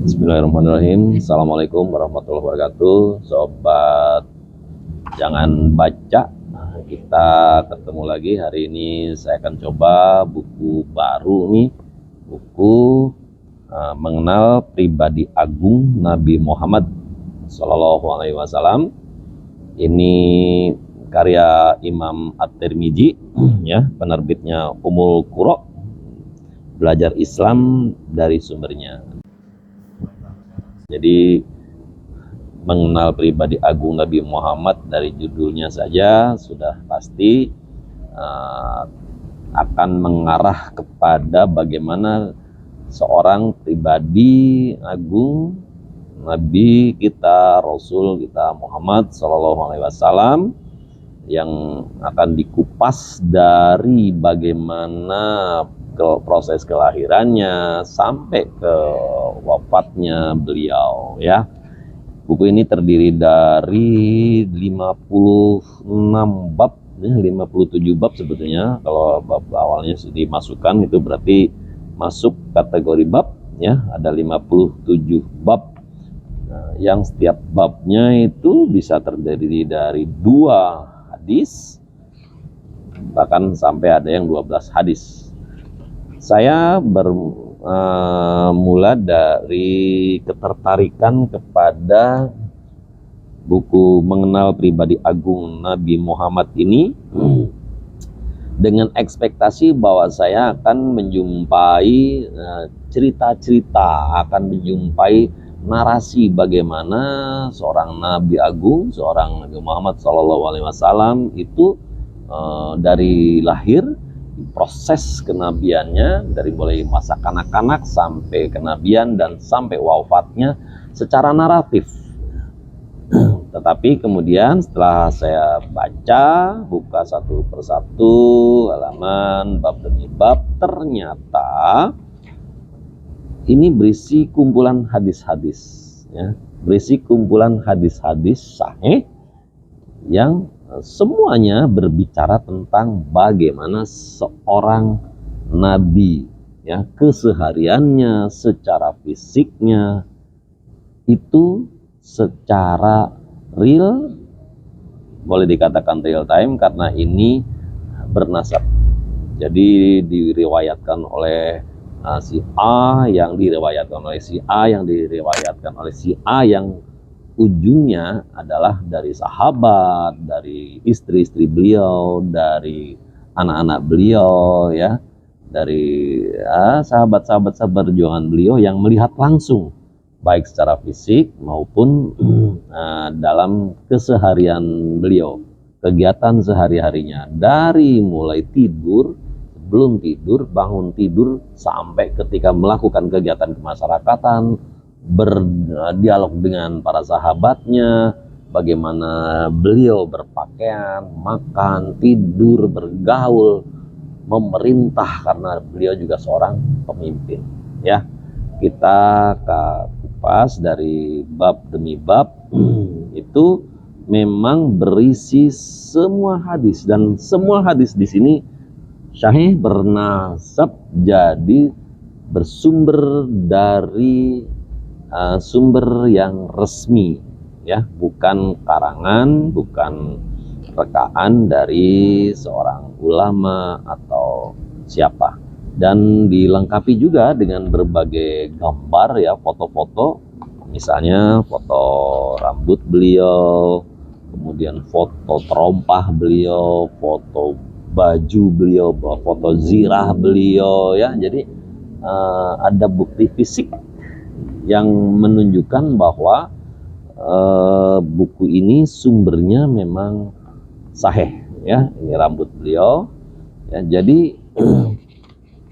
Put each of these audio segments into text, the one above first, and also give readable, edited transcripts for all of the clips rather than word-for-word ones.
Bismillahirrahmanirrahim. Assalamualaikum warahmatullahi wabarakatuh. Sobat jangan baca, kita ketemu lagi. Hari ini saya akan coba buku baru nih, buku mengenal pribadi agung Nabi Muhammad Sallallahu Alaihi Wasallam. Ini karya Imam At-Tirmidzi, ya, penerbitnya Ummul Qura. Belajar Islam dari sumbernya. Jadi mengenal pribadi agung Nabi Muhammad dari judulnya saja sudah pasti akan mengarah kepada bagaimana seorang pribadi agung Nabi kita, Rasul kita Muhammad Sallallahu Alaihi Wasallam, yang akan dikupas dari bagaimana proses kelahirannya sampai ke wafatnya beliau, ya. Buku ini terdiri dari 56 bab, 57 bab sebetulnya. Kalau bab awalnya dimasukkan itu berarti masuk kategori bab, ya. Ada 57 bab. Nah, yang setiap babnya itu bisa terdiri dari 2 hadis, bahkan sampai ada yang 12 hadis. Saya bermula dari ketertarikan kepada buku mengenal pribadi agung Nabi Muhammad ini dengan ekspektasi bahwa saya akan menjumpai cerita-cerita, akan menjumpai narasi bagaimana seorang Nabi agung, seorang Nabi Muhammad SAW itu dari lahir, proses kenabiannya dari mulai masa kanak-kanak sampai kenabian dan sampai wafatnya secara naratif. Tetapi kemudian setelah saya baca, buka satu persatu halaman bab demi bab, ternyata ini berisi kumpulan hadis-hadis, ya, berisi kumpulan hadis-hadis sahih yang semuanya berbicara tentang bagaimana seorang nabi, ya, kesehariannya, secara fisiknya itu secara real, boleh dikatakan real time karena ini bernasab. Jadi diriwayatkan oleh si A, yang diriwayatkan oleh si A, yang diriwayatkan oleh si A, yang ujungnya adalah dari sahabat, dari istri-istri beliau, dari anak-anak beliau, ya, dari sahabat-sahabat seperjuangan beliau yang melihat langsung, baik secara fisik maupun dalam keseharian beliau, kegiatan sehari-harinya, dari mulai tidur, sebelum tidur, bangun tidur, sampai ketika melakukan kegiatan kemasyarakatan, berdialog dengan para sahabatnya, bagaimana beliau berpakaian, makan, tidur, bergaul, memerintah, karena beliau juga seorang pemimpin, ya. Kita kupas dari bab demi bab. Itu memang berisi semua hadis, dan semua hadis di sini sahih, bernasab, jadi bersumber dari sumber yang resmi, ya, bukan karangan, bukan rekaan dari seorang ulama atau siapa. Dan dilengkapi juga dengan berbagai gambar, ya, foto-foto, misalnya foto rambut beliau, kemudian foto terompah beliau, foto baju beliau, foto zirah beliau, ya. Jadi ada bukti fisik yang menunjukkan bahwa buku ini sumbernya memang sahih, ya. Ini rambut beliau, ya. Jadi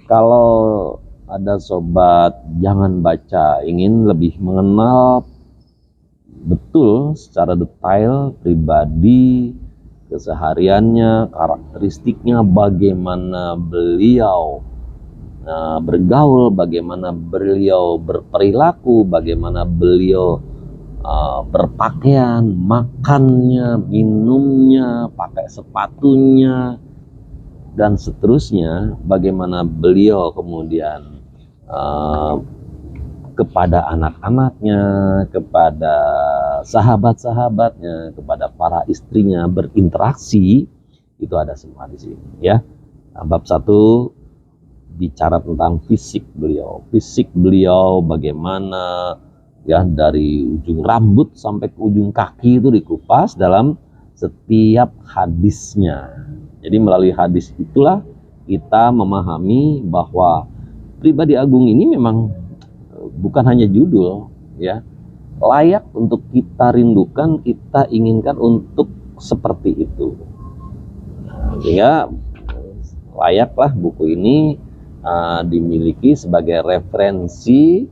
kalau ada sobat jangan baca ingin lebih mengenal betul secara detail pribadi, kesehariannya, karakteristiknya, bagaimana beliau bergaul, bagaimana beliau berperilaku, bagaimana beliau berpakaian, makannya, minumnya, pakai sepatunya, dan seterusnya, bagaimana beliau kemudian kepada anak-anaknya, kepada sahabat-sahabatnya, kepada para istrinya berinteraksi, itu ada semua di sini ya. Nah, bab 1 bicara tentang fisik beliau bagaimana ya, dari ujung rambut sampai ke ujung kaki itu dikupas dalam setiap hadisnya. Jadi melalui hadis itulah kita memahami bahwa pribadi agung ini memang bukan hanya judul ya, layak untuk kita rindukan, kita inginkan untuk seperti itu. Sehingga layaklah buku ini dimiliki sebagai referensi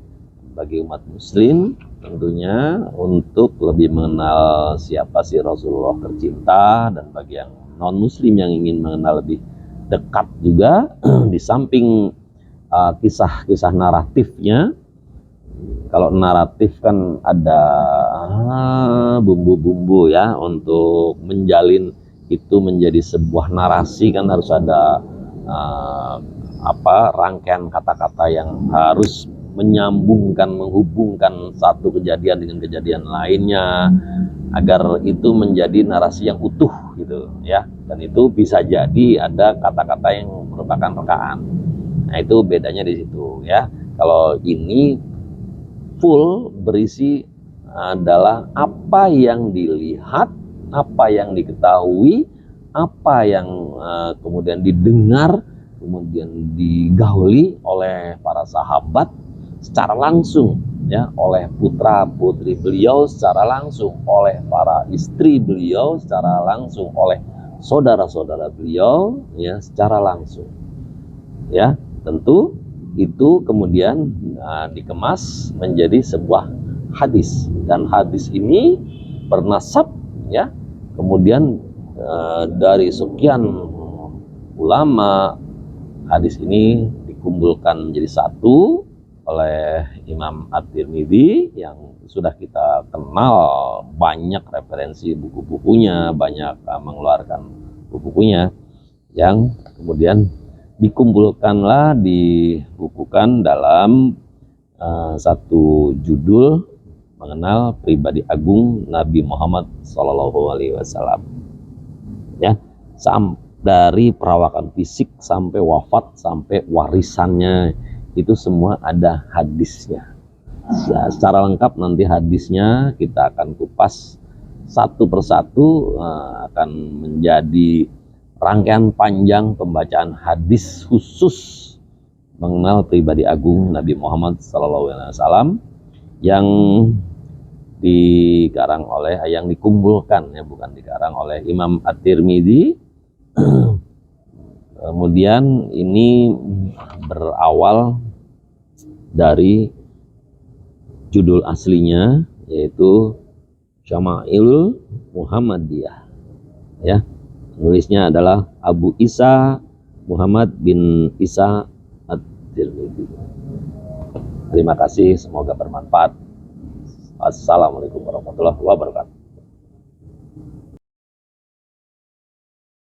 bagi umat muslim tentunya untuk lebih mengenal siapa sih Rasulullah tercinta, dan bagi yang non muslim yang ingin mengenal lebih dekat juga di samping kisah-kisah naratifnya. Kalau naratif kan ada bumbu-bumbu ya, untuk menjalin itu menjadi sebuah narasi kan harus ada rangkaian kata-kata yang harus menyambungkan, menghubungkan satu kejadian dengan kejadian lainnya agar itu menjadi narasi yang utuh gitu ya. Dan itu bisa jadi ada kata-kata yang merupakan rekaan. Nah, itu bedanya di situ ya. Kalau ini full berisi adalah apa yang dilihat, apa yang diketahui, apa yang kemudian didengar, kemudian digauli oleh para sahabat secara langsung ya, oleh putra-putri beliau secara langsung, oleh para istri beliau secara langsung, oleh saudara-saudara beliau ya secara langsung. Ya, tentu itu kemudian dikemas menjadi sebuah hadis, dan hadis ini bernasab ya, kemudian dari sekian ulama hadis ini dikumpulkan menjadi satu oleh Imam At-Tirmidzi yang sudah kita kenal banyak referensi buku-bukunya, banyak mengeluarkan buku-bukunya, yang kemudian dikumpulkanlah, dibukukan dalam satu judul mengenal pribadi agung Nabi Muhammad SAW ya, dari perawakan fisik sampai wafat sampai warisannya itu semua ada hadisnya. Secara lengkap nanti hadisnya kita akan kupas satu persatu, akan menjadi rangkaian panjang pembacaan hadis khusus mengenal pribadi agung Nabi Muhammad SAW yang dikumpulkan ya, bukan dikarang, oleh Imam At-Tirmidzi. Kemudian ini berawal dari judul aslinya, yaitu Syama'ilul Muhammadiyah ya. Penulisnya adalah Abu Isa Muhammad bin Isa At-Tirmidzi. Terima kasih, semoga bermanfaat. Assalamualaikum warahmatullahi wabarakatuh.